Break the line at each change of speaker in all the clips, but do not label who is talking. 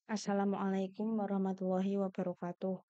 Assalamualaikum warahmatullahi wabarakatuh.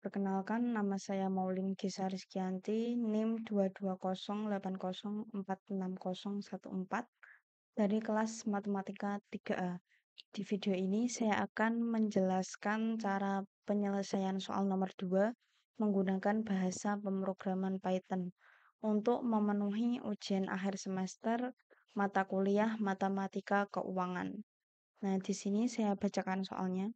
Perkenalkan, nama saya Maulin Gisa Rizkyanti, NIM 22080460014 dari kelas Matematika 3A. Di video ini saya akan menjelaskan cara penyelesaian soal nomor 2 menggunakan bahasa pemrograman Python untuk memenuhi ujian akhir semester mata kuliah Matematika Keuangan. Nah, di sini saya bacakan soalnya.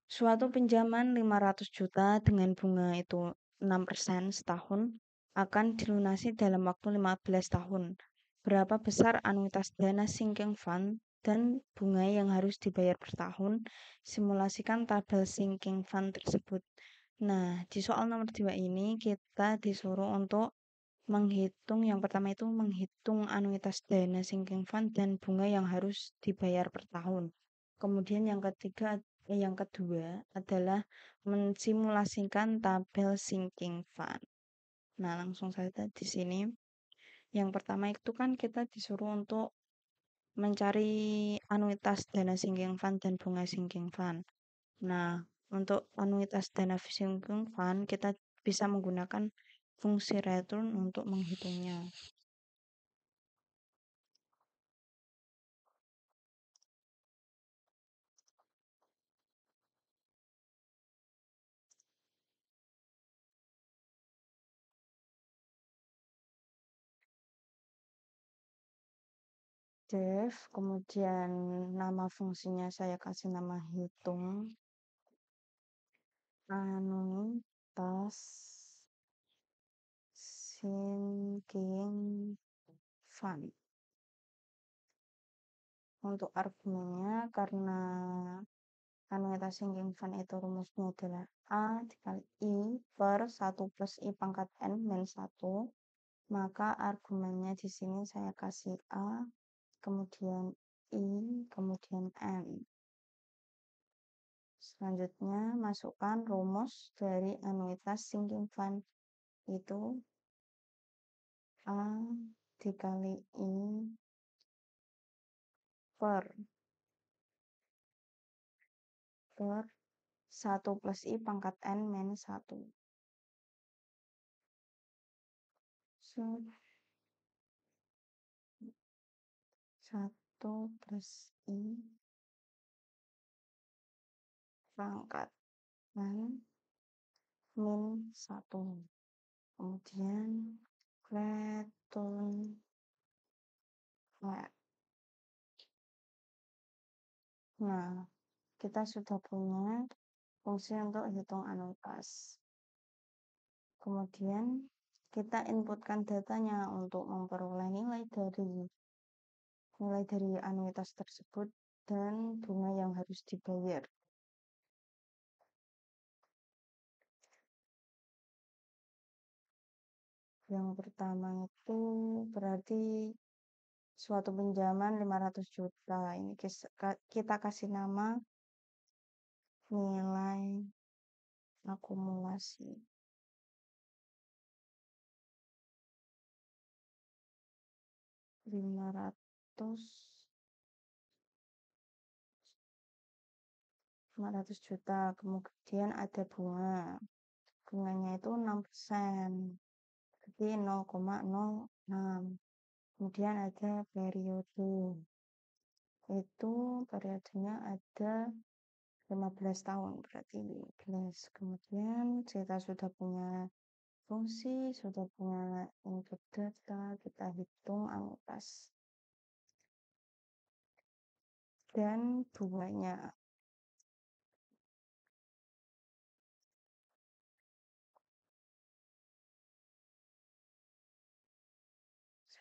Suatu pinjaman 500 juta dengan bunga itu 6% setahun akan dilunasi dalam waktu 15 tahun. Berapa besar anuitas dana sinking fund dan bunga yang harus dibayar per tahun? Simulasikan tabel sinking fund tersebut. Nah, di soal nomor 2 ini kita disuruh untuk menghitung, yang pertama itu menghitung anuitas dana sinking fund dan bunga yang harus dibayar per tahun. Kemudian yang kedua adalah mensimulasikan tabel sinking fund. Nah, langsung saja di sini. Yang pertama itu kan kita disuruh untuk mencari anuitas dana sinking fund dan bunga sinking fund. Nah, untuk anuitas dana sinking fund kita bisa menggunakan fungsi return untuk menghitungnya. Def, kemudian nama fungsinya saya kasih nama hitung anuitas sinking fund. Untuk argumennya, karena anuitas sinking fund itu rumusnya adalah A dikali I per 1 plus I pangkat N min 1, maka argumennya di sini saya kasih A, kemudian I, kemudian N. Selanjutnya, masukkan rumus dari anuitas sinking fund itu A dikali I per 1 plus I pangkat N min 1. So, 1 plus I pangkat N min 1. Kemudian return flat. Nah, kita sudah punya fungsi untuk hitung anuitas. Kemudian kita inputkan datanya untuk memperoleh nilai dari anuitas tersebut dan bunga yang harus dibayar. Yang pertama itu berarti suatu pinjaman 500 juta. Ini kita kasih nama nilai akumulasi. 500 juta. Kemudian ada bunga. Bunganya itu 6%. Jadi 0,06. Kemudian ada periode. Itu periodenya ada 15 tahun, berarti 15. Kemudian kita sudah punya fungsi, sudah punya input data, kita hitung anuitas dan bunganya.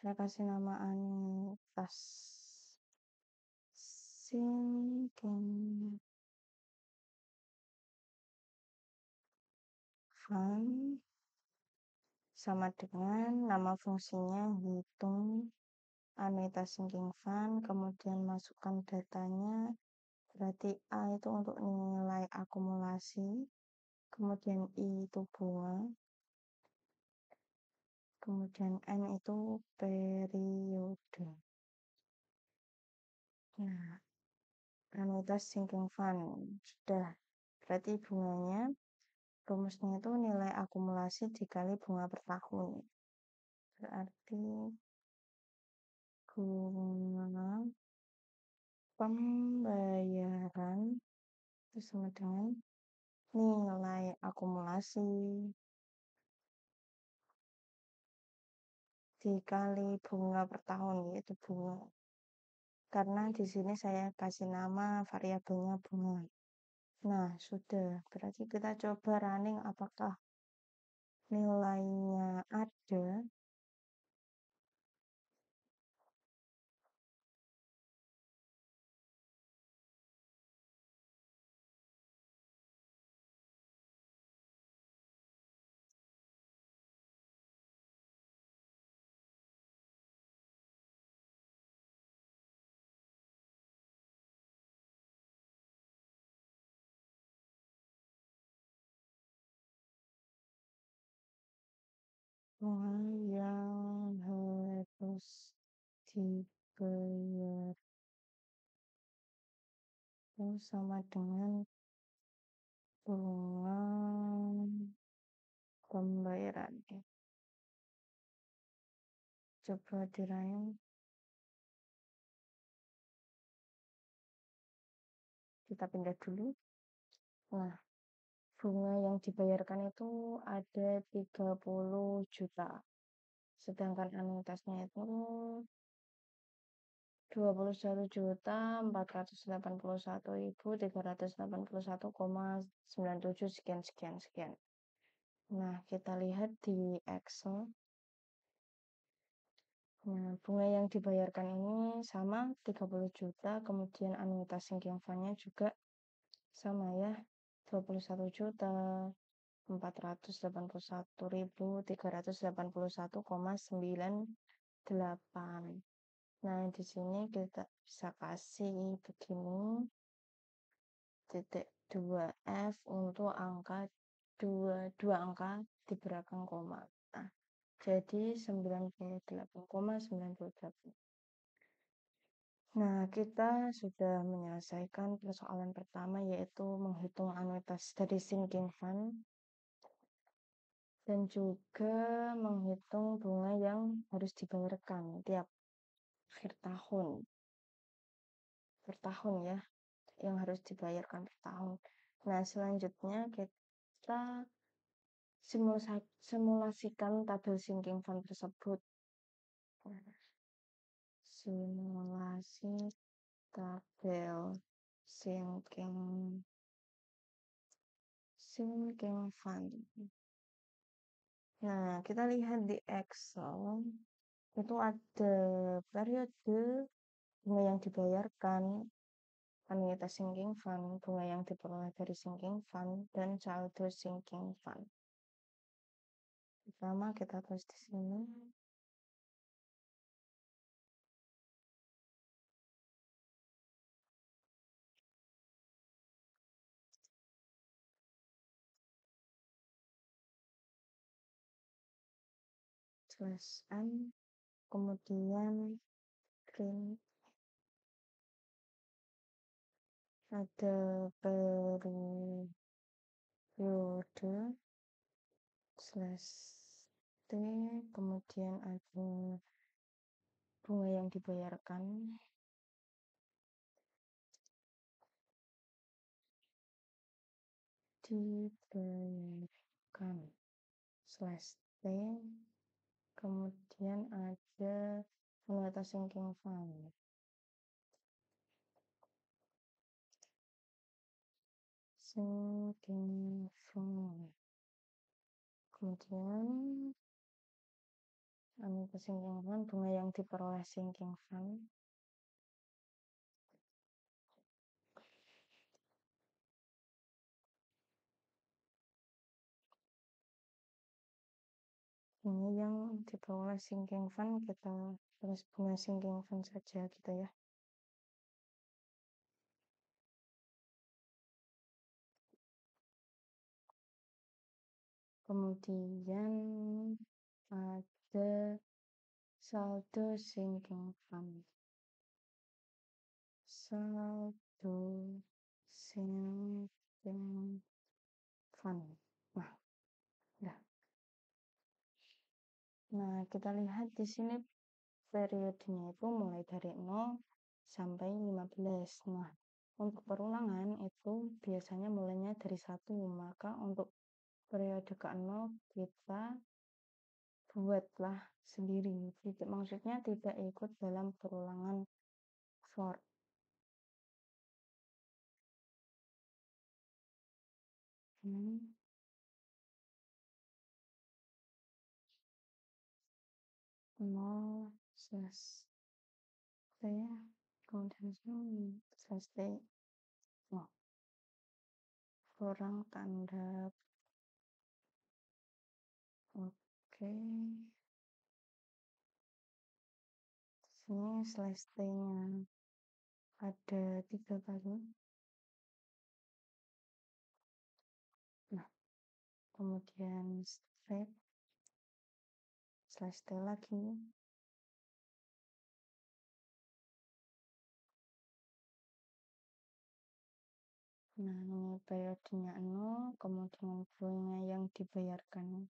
Saya kasih nama anuitas sinking fund sama dengan nama fungsinya hitung anuitas sinking fund, kemudian masukkan datanya, berarti A itu untuk nilai akumulasi, kemudian I itu bunga, kemudian N itu periode. Nah, anuitas sinking fund sudah, berarti bunganya rumusnya itu nilai akumulasi dikali bunga per tahun, berarti bunga pembayaran itu sama dengan nilai akumulasi dikali bunga per tahun, yaitu bunga. Karena di sini saya kasih nama variabelnya bunga. Nah, sudah. Berarti kita coba running apakah nilainya ada. Bunga yang harus dibayar itu sama dengan bunga pembayaran. Coba dirayu, kita pindah dulu. Nah, bunga yang dibayarkan itu ada 30 juta. Sedangkan anuitasnya itu 21.481.381,97 sekian. Nah, kita lihat di Excel. Nah, bunga yang dibayarkan ini sama 30 juta, kemudian anuitas sinking fund-nya juga sama ya, 21.481.381,98. Nah, di sini kita bisa kasih begini, titik 2F untuk angka dua angka di belakang koma. Nah, jadi 98,98. Nah, kita sudah menyelesaikan persoalan pertama, yaitu menghitung anuitas dari sinking fund dan juga menghitung bunga yang harus dibayarkan tiap akhir tahun. Per tahun ya, yang harus dibayarkan per tahun. Nah, selanjutnya kita simulasikan tabel sinking fund tersebut. Simulasi tabel sinking fund. Nah, kita lihat di Excel itu ada periode bunga yang dibayarkan, anuitas sinking fund, bunga yang diperoleh dari sinking fund, dan saldo sinking fund. Pertama kita tulis di sini. /n, kemudian print, ada periode /t, kemudian ada bunga yang dibayarkan, /t, kemudian ada anuitas sinking fund. Sinking fund. Kemudian anuitas sinking fund, bunga yang diperoleh sinking fund. Ini yang diperoleh sinking fund, kita tulis bunga sinking fund saja gitu ya. Kemudian ada saldo sinking fund. Saldo kita lihat di sini periodenya itu mulai dari 0 sampai 15. Nah, untuk perulangan itu biasanya mulainya dari 1, maka untuk periode ke-0 kita buatlah sendiri. Maksudnya tidak ikut dalam perulangan for. Hmm. 0 slash t, kemudian slash t. Oh, kurang tanda. Oke. Sini slash t-nya ada 3 kali. Nah, kemudian straight slash t lagi. Nah, ini periodenya 0, kemudian bunga yang dibayarkan.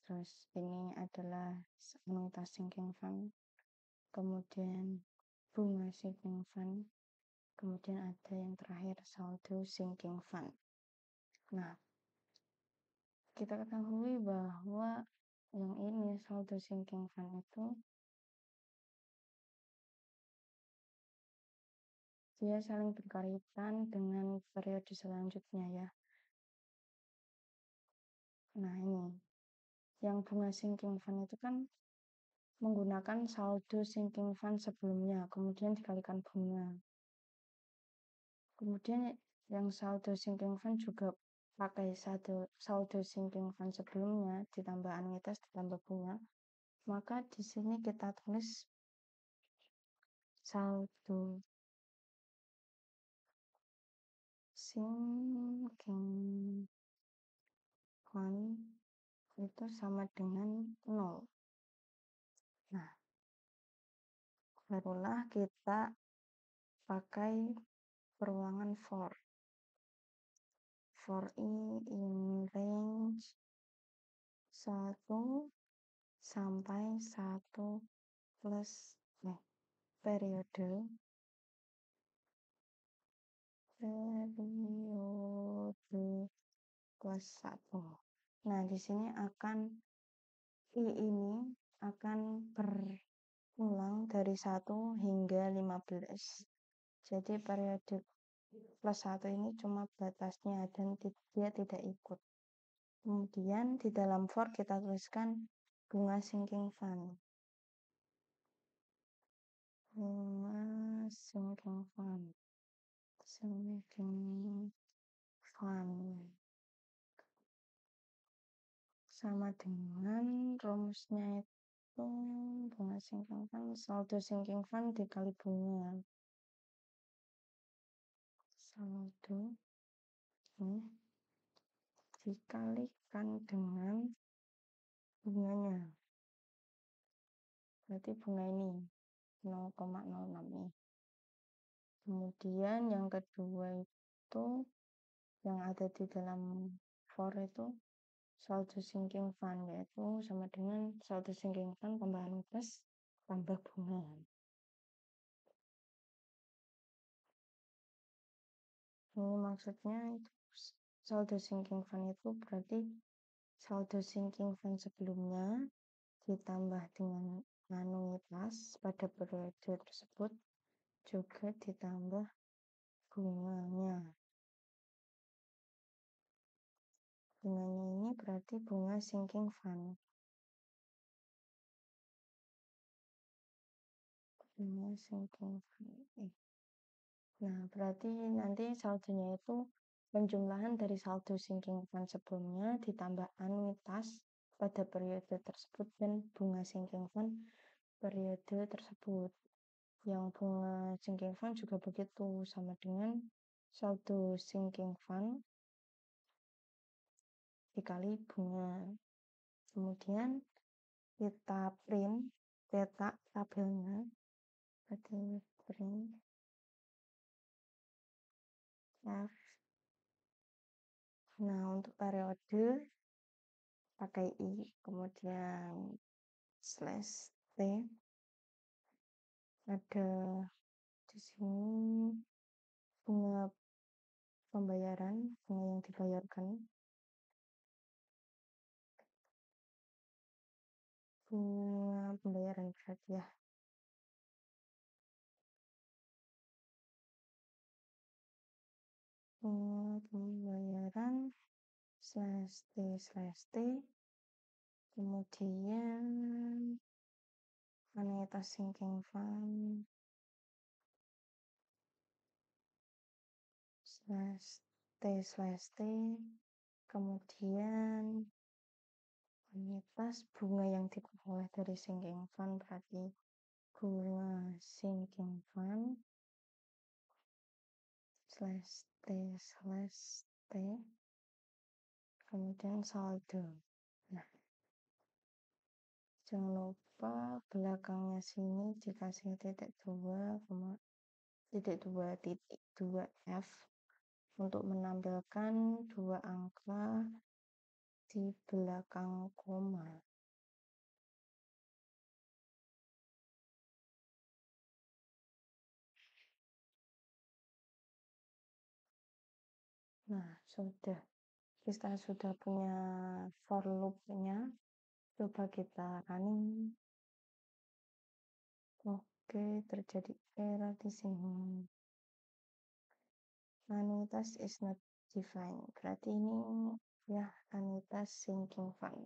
Terus ini adalah anuitas sinking fund, kemudian bunga sinking fund, kemudian ada yang terakhir saldo sinking fund. Nah, kita ketahui bahwa yang ini saldo sinking fund itu dia saling berkaitan dengan periode selanjutnya ya. Nah, ini yang bunga sinking fund itu kan menggunakan saldo sinking fund sebelumnya, kemudian dikalikan bunga. Kemudian yang saldo sinking fund juga pakai saldo sinking fund sebelumnya ditambah anuitas ditambah bunga. Maka di sini kita tulis saldo sinking fund itu sama dengan 0. Nah, barulah kita pakai perulangan for. For in range 1 sampai 1 plus periode plus 1. Nah, di sini I ini akan berulang dari 1 hingga 15. Jadi periode plus 1 ini cuma batasnya dan dia tidak ikut. Kemudian di dalam for kita tuliskan bunga sinking fund. Bunga sinking fund. Sinking fund. Sama dengan rumusnya itu bunga sinking fund, saldo sinking fund dikali bunga. Saldo ini dikalikan dengan bunganya. Berarti bunga ini 0,06 ini. Kemudian yang kedua itu yang ada di dalam for itu saldo sinking fund, yaitu sama dengan saldo sinking fund tambah anuitas tambah bunga. Ini maksudnya itu saldo sinking fund itu berarti saldo sinking fund sebelumnya ditambah dengan anuitas pada periode tersebut juga ditambah bunganya. Bunganya ini berarti bunga sinking fund. Bunga sinking fund. Nah, berarti nanti saldonya itu penjumlahan dari saldo sinking fund sebelumnya ditambah anuitas pada periode tersebut dan bunga sinking fund periode tersebut. Yang bunga sinking fund juga begitu, sama dengan saldo sinking fund dikali bunga. Kemudian kita print data tabelnya. Berarti print F. Nah, untuk periode pakai I, kemudian slash T. Ada di sini bunga pembayaran, bunga yang dibayarkan. Bunga pembayaran berarti ya. Bunga pembayaran slash T. Kemudian anuitas sinking fund slash T. Kemudian anuitas bunga yang diperoleh dari sinking fund berarti bunga sinking fund slash T. Kemudian saldo. Nah, jangan lupa belakangnya sini dikasih titik 2,2 F untuk menampilkan dua angka di belakang koma. Nah, kita sudah punya for loop-nya. Coba kita running. Oke, terjadi error di sini. Anuitas is not defined. Berarti ini ya anuitas sinking fund.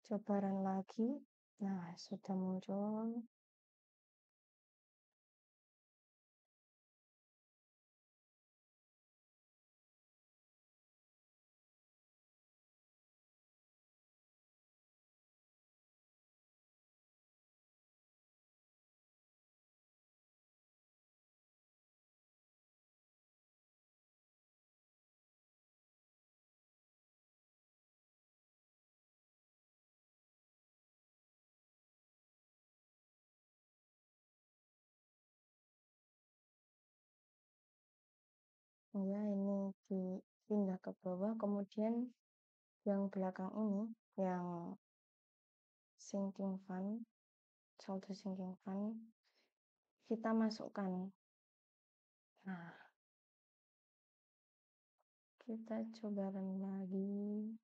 Coba run lagi. Nah, sudah muncul. Ya, ini dipindah ke bawah. Kemudian yang belakang ini, yang sinking fund, saldo sinking fund, kita masukkan. Nah, kita coba run lagi.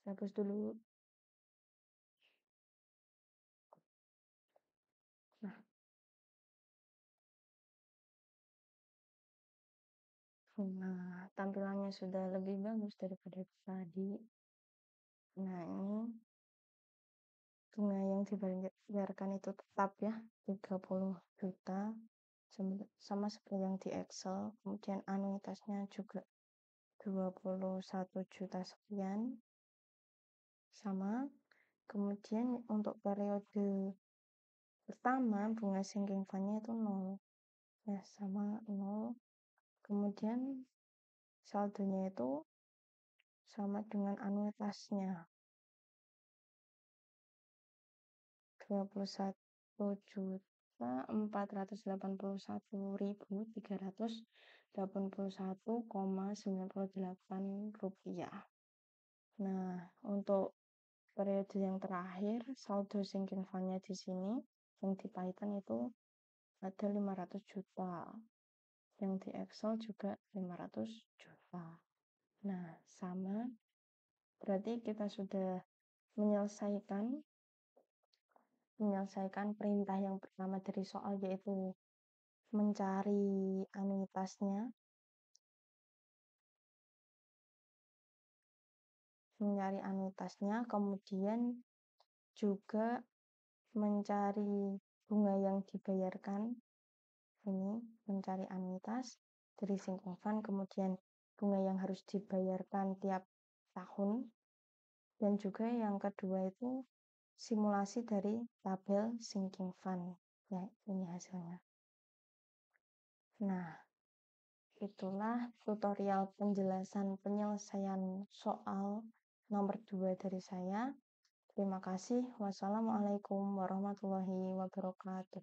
Hapus dulu. Nah, tampilannya sudah lebih bagus daripada tadi. Nah, ini bunga yang dibayarkan itu tetap ya, 30 juta. Sama seperti yang di Excel. Kemudian anuitasnya juga 21 juta sekian. Sama. Kemudian untuk periode pertama, bunga sinking fund-nya itu 0. Ya, sama 0. Kemudian saldonya itu sama dengan anuitasnya 21.481.381,98 rupiah. Nah, untuk periode yang terakhir, saldo sinking fund-nya di sini yang di Python itu ada 500 juta. Yang di Excel juga 500 juta. Nah, sama. Berarti kita sudah menyelesaikan perintah yang pertama dari soal, yaitu mencari anuitasnya. Kemudian juga mencari bunga yang dibayarkan. Ini mencari anuitas dari sinking fund, kemudian bunga yang harus dibayarkan tiap tahun. Dan juga yang kedua itu simulasi dari tabel sinking fund. Ya, ini hasilnya. Nah, itulah tutorial penjelasan penyelesaian soal nomor 2 dari saya. Terima kasih. Wassalamualaikum warahmatullahi wabarakatuh.